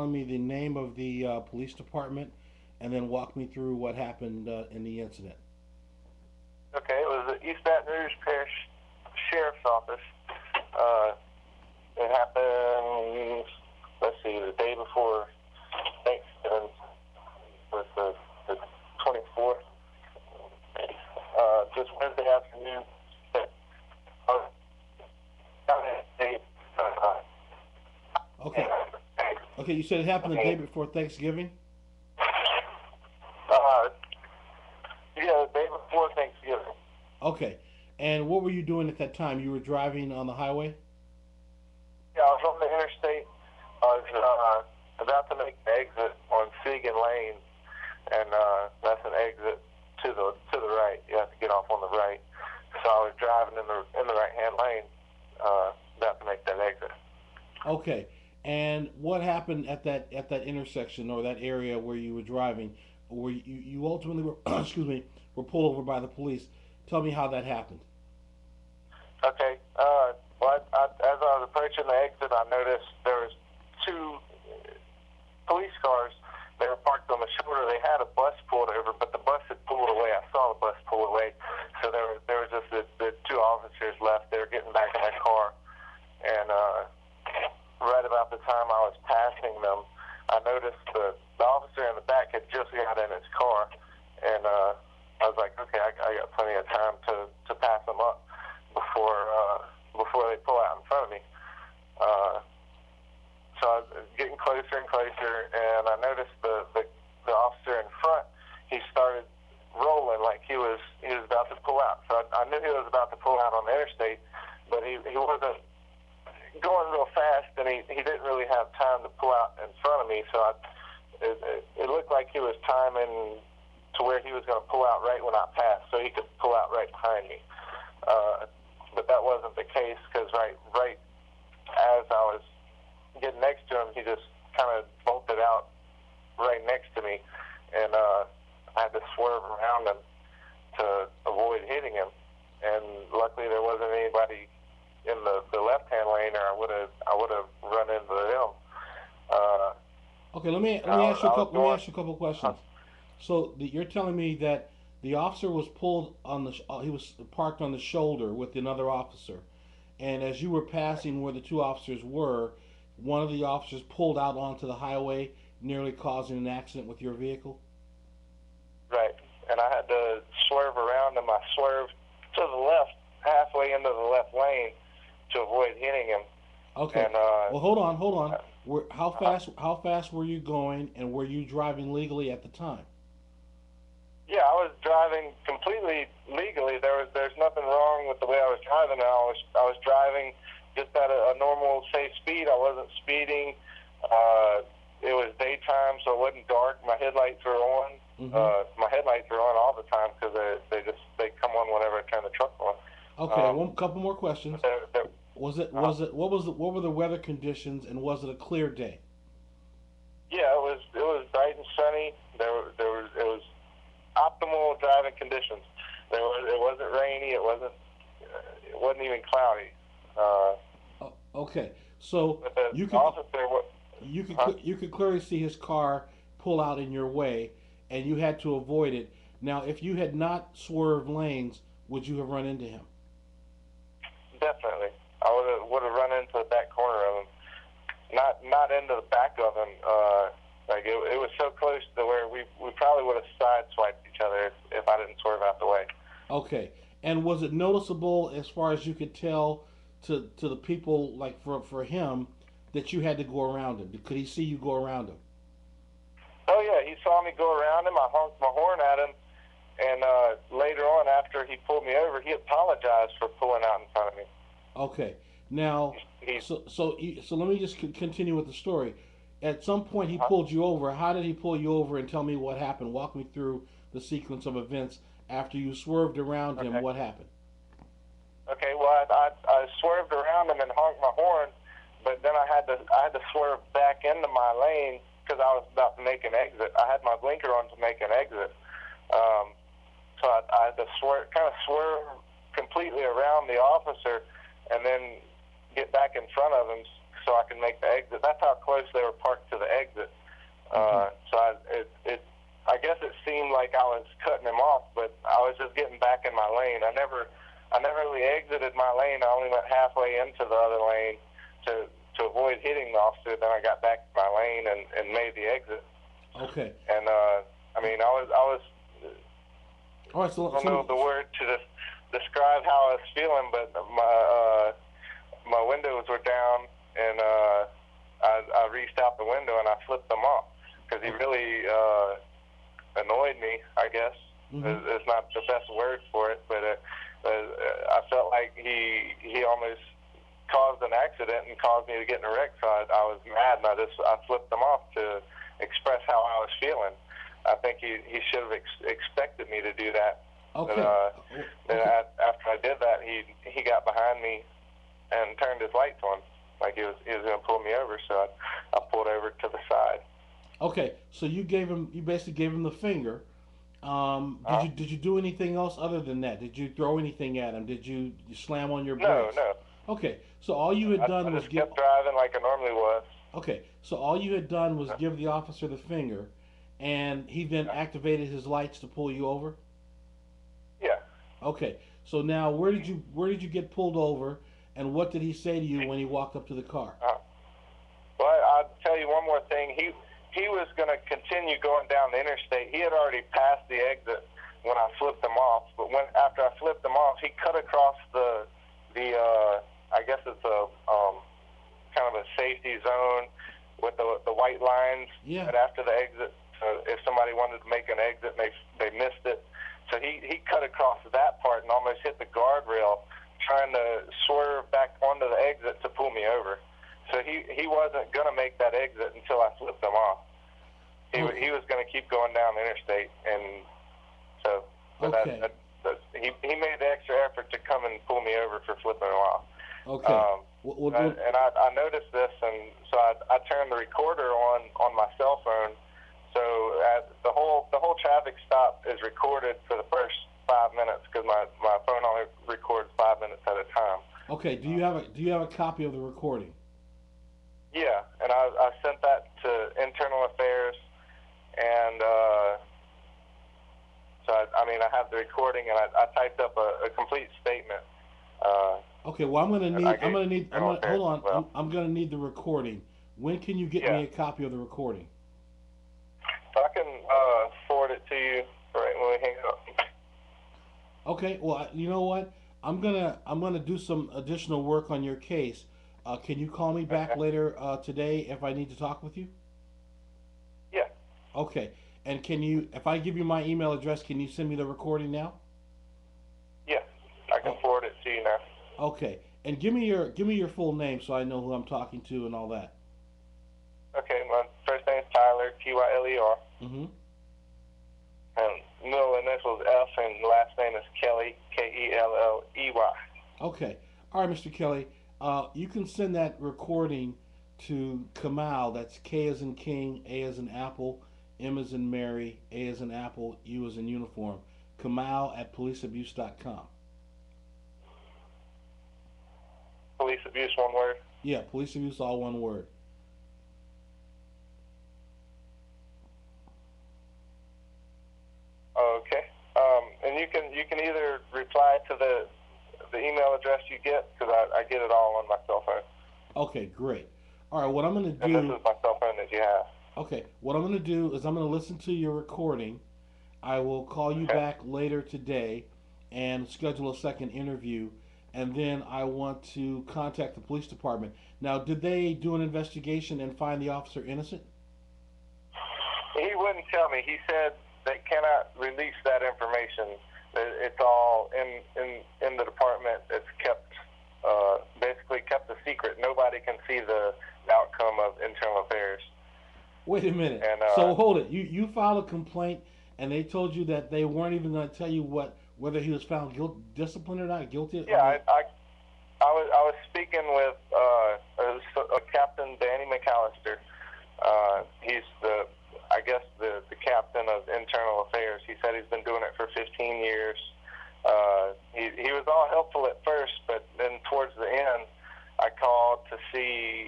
Telling me the name of the police department and then walk me through what happened in the incident. Okay, it was the East Baton Rouge Parish Sheriff's Office. Uh, it happened, let's see, the day before Thanksgiving, was the 24th. Just Wednesday afternoon. Okay. Okay, you said it happened the day before Thanksgiving? Uh, yeah, the day before Thanksgiving. Okay. And what were you doing at that time? You were driving on the highway? Yeah, I was on the interstate. I was about to make an exit on Segan Lane, and that's an exit to the right. You have to get off on the right. So I was driving in the right hand lane, about to make that exit. Okay. And what happened at that intersection or that area where you were driving, where you ultimately were excuse me were pulled over by the police? Tell me how that happened. Okay. Well, as I was approaching the exit, I noticed there was two police cars. They were parked on the shoulder. They had a bus pulled over, but the bus had pulled away. I saw the bus pull away, so there was just the two officers left. They were getting back in their car, and right about the time I was passing them, I noticed the officer in the back had just got in his car, and I was like, okay, I got plenty of time to pass them up before they pull out in front of me. So I was getting closer and closer, and I noticed the officer in front. He started rolling like he was about to pull out. So I knew he was about to pull out on the interstate, but he wasn't going real fast, and he didn't really have time to pull out in front of me. So it looked like he was timing to where he was going to pull out right when I passed, so he could pull out right behind me. But that wasn't the case, because right as I was getting next to him, he just kind of bolted out right next to me, and I had to swerve around him to avoid hitting him. And luckily, there wasn't anybody in the left-hand lane, or I would have run into them. Okay, let me ask you a couple questions. So you're telling me that the officer was pulled on he was parked on the shoulder with another officer, and as you were passing where the two officers were, one of the officers pulled out onto the highway, nearly causing an accident with your vehicle. Right, and I had to swerve around him. I swerved to the left, halfway into the left lane, to avoid hitting him. Okay. And Well, hold on, hold on. How fast were you going, and were you driving legally at the time? yeah, I was driving completely legally. There's nothing wrong with the way I was driving. I was driving just at a normal safe speed. I wasn't speeding. It was daytime, so it wasn't dark. My headlights were on. My headlights were on all the time, because they come on whenever I turn the truck on. Okay, one couple more questions. They're, What were the weather conditions, and was it a clear day? yeah, it was bright and sunny. It was optimal driving conditions. It wasn't rainy. It wasn't even cloudy. Okay, so But the you could officer, you huh? could you could clearly see his car pull out in your way, and you had to avoid it. Now, if you had not swerved lanes, would you have run into him? Definitely, I would have run into the back corner of him, not into the back of him. Like it was so close to where we probably would have sideswiped each other if I didn't swerve out the way. Okay, and was it noticeable as far as you could tell to the people, like for him, that you had to go around him? Could he see you go around him? Oh yeah, he saw me go around him. I honked my horn at him, and later on, after he pulled me over, he apologized for pulling out in front of me. Okay. Now, He so let me just continue with the story. At some point, he uh, pulled you over. How did he pull you over? And tell me what happened. Walk me through the sequence of events after you swerved around him. okay. What happened? Okay, well, I swerved around him and honked my horn, but then I had to swerve back into my lane, because I was about to make an exit. I had my blinker on to make an exit, so I had to swerve completely around the officer, and then get back in front of him, so I can make the exit. That's how close they were parked to the exit. So I guess it seemed like I was cutting him off, but I was just getting back in my lane. I never really exited my lane. I only went halfway into the other lane to avoid hitting the officer. Then I got back to my lane and made the exit. Okay. And I mean, I was all right. So I don't know the word to describe how I was feeling, but my windows were down, and I reached out the window and I flipped them off because he really annoyed me, I guess. It's not the best word for it, but I felt like he almost caused an accident and caused me to get in a wreck. So I was mad, and I flipped them off to express how I was feeling. I think he should have expected me to do that. Okay. Then after I did that, he got behind me and turned his lights on, like he was going to pull me over. So I pulled over to the side. Okay. So you basically gave him the finger. Did you do anything else other than that? Did you throw anything at him? Did you slam on your brakes? No. Okay. So all you had done was kept driving like I normally was. Okay. So all you had done was give the officer the finger, and he then activated his lights to pull you over? Yeah. Okay. So now where did you get pulled over, and what did he say to you when he walked up to the car? Well, I'll tell you one more thing. He was going to continue going down the interstate. He had already passed the exit when I flipped him off. But after I flipped him off, he cut across the I guess it's a kind of a safety zone with the white lines. Yeah. Right after the exit. So if somebody wanted to make an exit and they missed it. So he cut across that part and almost hit the guardrail trying to swerve back onto the exit to pull me over. So he wasn't going to make that exit until I flipped him off. He was going to keep going down the interstate. And so okay. he made the extra effort to come and pull me over for flipping him off. Okay. And I noticed this, and so I turned the recorder on my cell phone. So the whole traffic stop is recorded for the first 5 minutes because my phone only records 5 minutes at a time. Okay. Do you have a copy of the recording? Yeah, and I sent that to Internal Affairs, and so I have the recording, and I typed up a complete statement. Okay. Well, hold on. I'm gonna need the recording. When can you get me a copy of the recording? So I can forward it to you right when we hang up. Okay. Well, you know what? I'm gonna do some additional work on your case. Can you call me back later today if I need to talk with you? Yeah. Okay. And if I give you my email address, can you send me the recording now? Yeah, I can forward it to you now. Okay. And give me your full name so I know who I'm talking to and all that. Okay. My first name is Tyler, Tyler. Mm-hmm. And middle initials F, and last name is Kelly, Kelley. Okay. All right, Mr. Kelly. You can send that recording to Kamal. That's K as in King, A as in Apple, M as in Mary, A as in Apple, U as in uniform. Kamal at policeabuse.com. Police abuse, one word? Yeah, police abuse, all one word. Okay. And you can either reply to the email address you get, because I get it all on my cell phone. Okay, great. All right, what I'm going to do... And this is my cell phone that you have. Okay, what I'm going to do is I'm going to listen to your recording. I will call you back later today and schedule a second interview, and then I want to contact the police department. Now, did they do an investigation and find the officer innocent? He wouldn't tell me. He said they cannot release that information. It's all in the department. It's basically kept a secret. Nobody can see the outcome of internal affairs. Wait a minute. And, so hold it. You filed a complaint, and they told you that they weren't even going to tell you whether he was found disciplined or not guilty. Yeah, I was speaking with Captain Danny McAllister. He's the captain of internal affairs. He said he's been doing it for 15 years. He was all helpful at first, but then towards the end, I called to see